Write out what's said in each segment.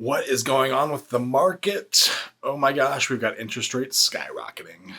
What is going on with the market? Oh my gosh, we've got interest rates skyrocketing.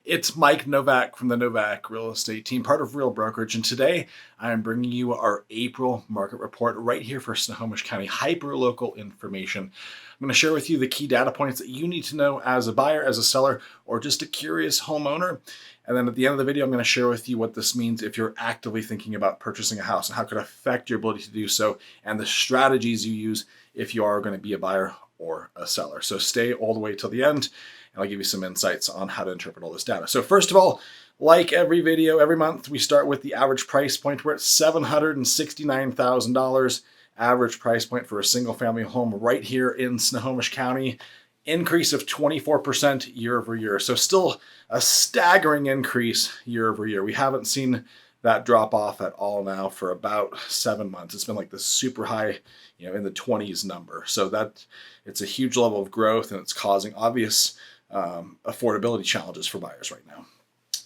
It's Mike Novak from the Novak Real Estate Team, part of Real Brokerage, and today I am bringing you our April market report right here for Snohomish County, hyper-local information. I'm going to share with you the key data points that you need to know as a buyer, as a seller, or just a curious homeowner. And then at the end of the video, I'm going to share with you what this means if you're actively thinking about purchasing a house and how it could affect your ability to do so and the strategies you use if you are going to be a buyer or a seller. So stay all the way till the end and I'll give you some insights on how to interpret all this data. So first of all, like every video, every month, we start with the average price point. We're at $769,000 average price point for a single family home right here in Snohomish County. Increase of 24% year over year. So still a staggering increase year over year. We haven't seen that drop off at all now for about 7 months. It's been like this super high, in the 20s number. So that it's a huge level of growth and it's causing obvious affordability challenges for buyers right now.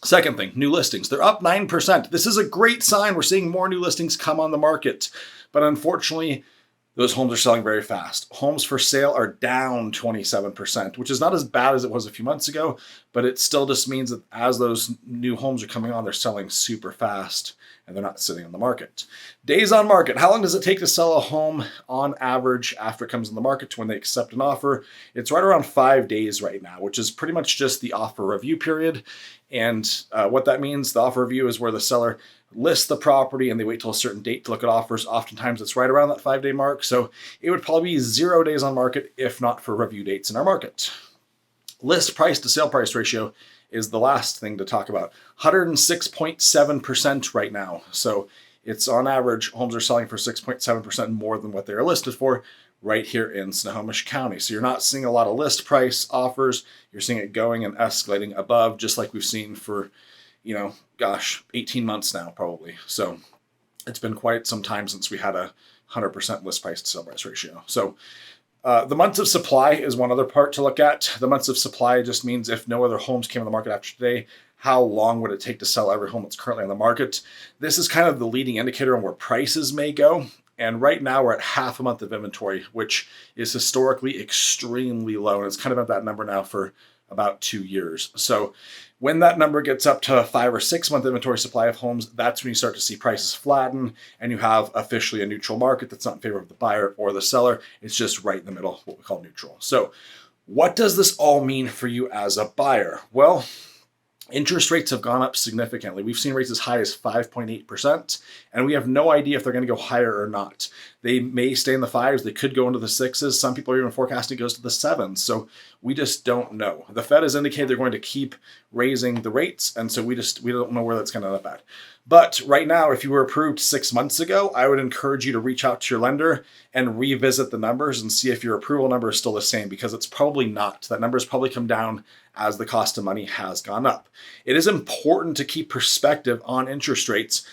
Second thing, new listings. They're up 9%. This is a great sign. We're seeing more new listings come on the market, but unfortunately, those homes are selling very fast. Homes for sale are down 27%, which is not as bad as it was a few months ago, but it still just means that as those new homes are coming on, they're selling super fast and they're not sitting on the market. Days on market. How long does it take to sell a home on average after it comes on the market to when they accept an offer? It's right around 5 days right now, which is pretty much just the offer review period. And what that means, the offer review is where the seller lists the property and they wait till a certain date to look at offers. Oftentimes it's right around that 5-day mark. So it would probably be 0 days on market if not for review dates in our market. List price to sale price ratio is the last thing to talk about. 106.7% right now. So it's on average, homes are selling for 6.7% more than what they're listed for right here in Snohomish County. So you're not seeing a lot of list price offers. You're seeing it going and escalating above, just like we've seen for 18 months now, probably. So it's been quite some time since we had a 100% list price to sell price ratio. So the months of supply is one other part to look at. The months of supply just means if no other homes came on the market after today, how long would it take to sell every home that's currently on the market? This is kind of the leading indicator on where prices may go. And right now we're at half a month of inventory, which is historically extremely low. And it's kind of at that number now for about 2 years. So when that number gets up to 5 or 6 month inventory supply of homes, that's when you start to see prices flatten and you have officially a neutral market that's not in favor of the buyer or the seller. It's just right in the middle, what we call neutral. So what does this all mean for you as a buyer? Well, interest rates have gone up significantly. We've seen rates as high as 5.8%, and we have no idea if they're going to go higher or not. They may stay in the 5s. They could go into the 6s. Some people are even forecasting it goes to the 7s. So we just don't know. The Fed has indicated they're going to keep raising the rates, and so we don't know where that's going to end up at. But right now, if you were approved 6 months ago, I would encourage you to reach out to your lender and revisit the numbers and see if your approval number is still the same, because it's probably not. That number has probably come down as the cost of money has gone up. It is important to keep perspective on interest rates.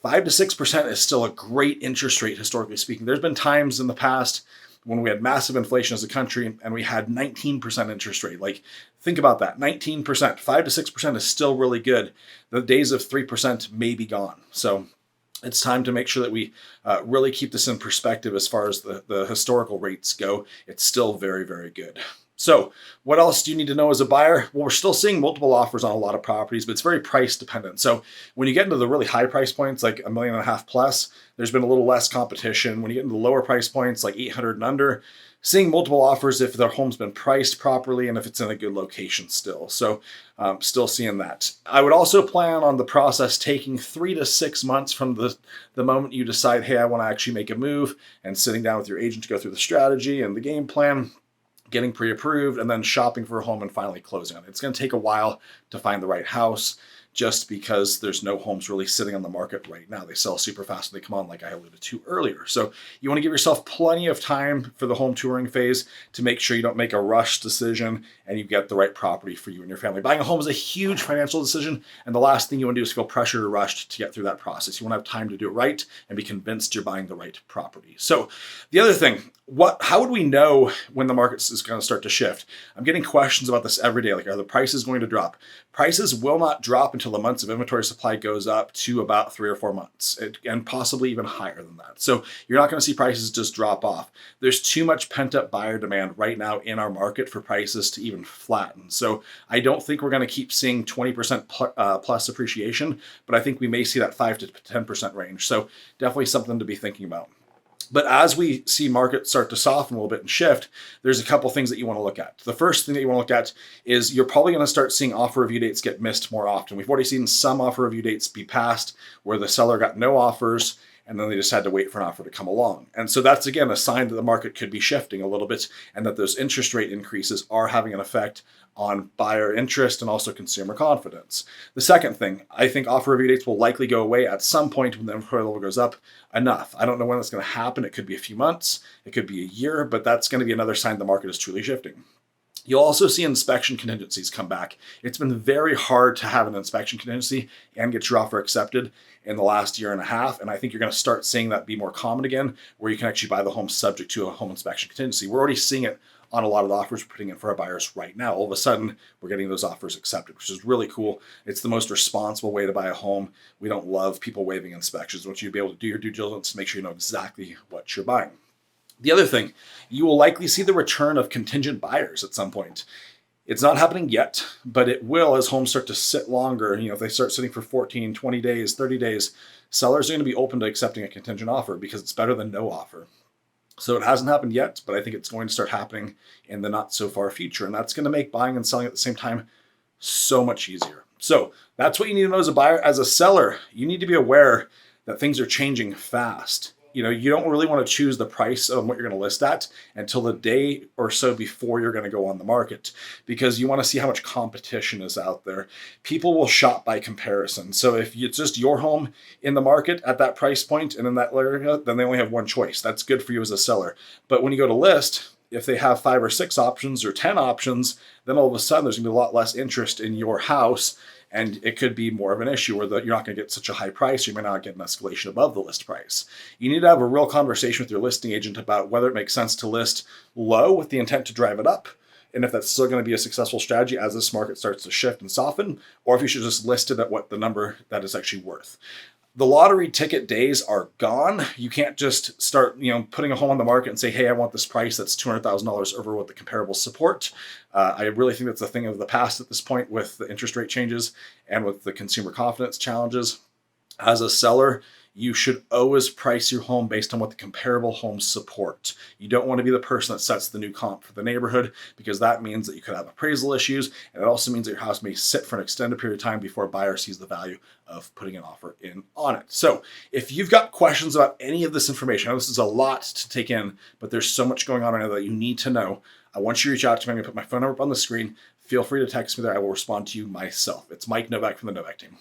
5 to 6% is still a great interest rate, historically speaking. There's been times in the past when we had massive inflation as a country and we had 19% interest rate. Like, think about that, 19%, 5 to 6% is still really good. The days of 3% may be gone. So it's time to make sure that we really keep this in perspective as far as the historical rates go. It's still very, very good. So what else do you need to know as a buyer? Well, we're still seeing multiple offers on a lot of properties, but it's very price dependent. So when you get into the really high price points, like $1.5 million plus, there's been a little less competition. When you get into the lower price points, like 800 and under, seeing multiple offers if their home's been priced properly and if it's in a good location still. So still seeing that. I would also plan on the process taking 3 to 6 months from the moment you decide, hey, I want to actually make a move, and sitting down with your agent to go through the strategy and the game plan, getting pre-approved, and then shopping for a home and finally closing on it. It's going to take a while to find the right house just because there's no homes really sitting on the market right now. They sell super fast when they come on, like I alluded to earlier. So you want to give yourself plenty of time for the home touring phase to make sure you don't make a rush decision and you get the right property for you and your family. Buying a home is a huge financial decision, and the last thing you want to do is feel pressured or rushed to get through that process. You want to have time to do it right and be convinced you're buying the right property. So the other thing, How would we know when the market is going to start to shift? I'm getting questions about this every day. Like, are the prices going to drop? Prices will not drop until the months of inventory supply goes up to about 3 or 4 months, and possibly even higher than that. So you're not going to see prices just drop off. There's too much pent up buyer demand right now in our market for prices to even flatten. So I don't think we're going to keep seeing 20% plus appreciation, but I think we may see that 5 to 10% range. So definitely something to be thinking about. But as we see markets start to soften a little bit and shift, there's a couple things that you want to look at. The first thing that you want to look at is you're probably going to start seeing offer review dates get missed more often. We've already seen some offer review dates be passed where the seller got no offers and then they just had to wait for an offer to come along. And so that's, again, a sign that the market could be shifting a little bit and that those interest rate increases are having an effect on buyer interest and also consumer confidence. The second thing, I think offer review dates will likely go away at some point when the inventory level goes up enough. I don't know when that's going to happen. It could be a few months, it could be a year, but that's going to be another sign the market is truly shifting. You'll also see inspection contingencies come back. It's been very hard to have an inspection contingency and get your offer accepted in the last year and a half. And I think you're going to start seeing that be more common again, where you can actually buy the home subject to a home inspection contingency. We're already seeing it on a lot of the offers we're putting in for our buyers right now. All of a sudden, we're getting those offers accepted, which is really cool. It's the most responsible way to buy a home. We don't love people waiving inspections. We want you to be able to do your due diligence to make sure you know exactly what you're buying. The other thing, you will likely see the return of contingent buyers at some point. It's not happening yet, but it will as homes start to sit longer. If they start sitting for 14, 20 days, 30 days, sellers are going to be open to accepting a contingent offer because it's better than no offer. So it hasn't happened yet, but I think it's going to start happening in the not so far future. And that's going to make buying and selling at the same time so much easier. So that's what you need to know as a buyer. As a seller, you need to be aware that things are changing fast. You don't really want to choose the price of what you're going to list at until the day or so before you're going to go on the market, because you want to see how much competition is out there. People will shop by comparison. So if it's just your home in the market at that price point and in that area, then they only have one choice. That's good for you as a seller. But when you go to list, if they have 5 or 6 options or 10 options, then all of a sudden there's going to be a lot less interest in your house. And it could be more of an issue where you're not going to get such a high price. You may not get an escalation above the list price. You need to have a real conversation with your listing agent about whether it makes sense to list low with the intent to drive it up, and if that's still going to be a successful strategy as this market starts to shift and soften, or if you should just list it at what the number that is actually worth. The lottery ticket days are gone. You can't just start, putting a home on the market and say, hey, I want this price that's $200,000 over what the comparable support. I really think that's a thing of the past at this point with the interest rate changes and with the consumer confidence challenges. As a seller, you should always price your home based on what the comparable homes support. You don't want to be the person that sets the new comp for the neighborhood, because that means that you could have appraisal issues, and it also means that your house may sit for an extended period of time before a buyer sees the value of putting an offer in on it. So if you've got questions about any of this information, I know this is a lot to take in, but there's so much going on right now that you need to know. I want you to reach out to me. I'm going to put my phone number up on the screen. Feel free to text me there. I will respond to you myself. It's Mike Novak from the Novak team.